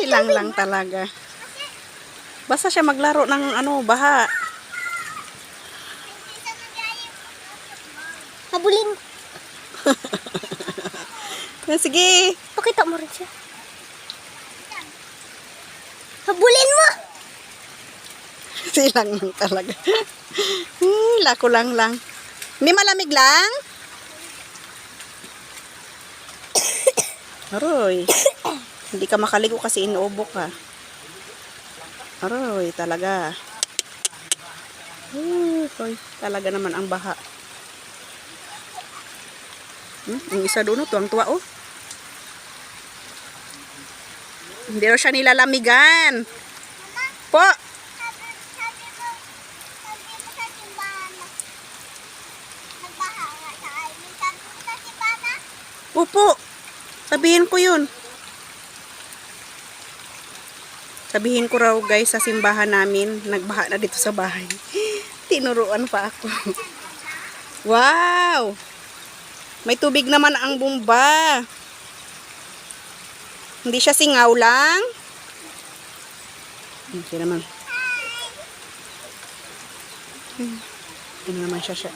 Silang lang talaga. Basta siya maglaro ng ano, baha. Habulin. Sige. Pakita mo rin siya. Habulin mo. Silang lang talaga. Lako lang. Hindi malamig lang? Aroy. Hindi ka makaligo kasi inuubo ka. Aroy, talaga. Hoy, talaga naman ang baha. Yung isa doon, tuwang-tuwa, oh. Hindi rin siya nilalamigan. Po! Opo. Sabihin ko yun. Sabihin ko raw guys sa simbahan namin. Nagbaha na dito sa bahay. Tinuruan pa ako. Wow! May tubig naman ang bumba. Hindi siya singaw lang. Hindi naman. Ano naman siya.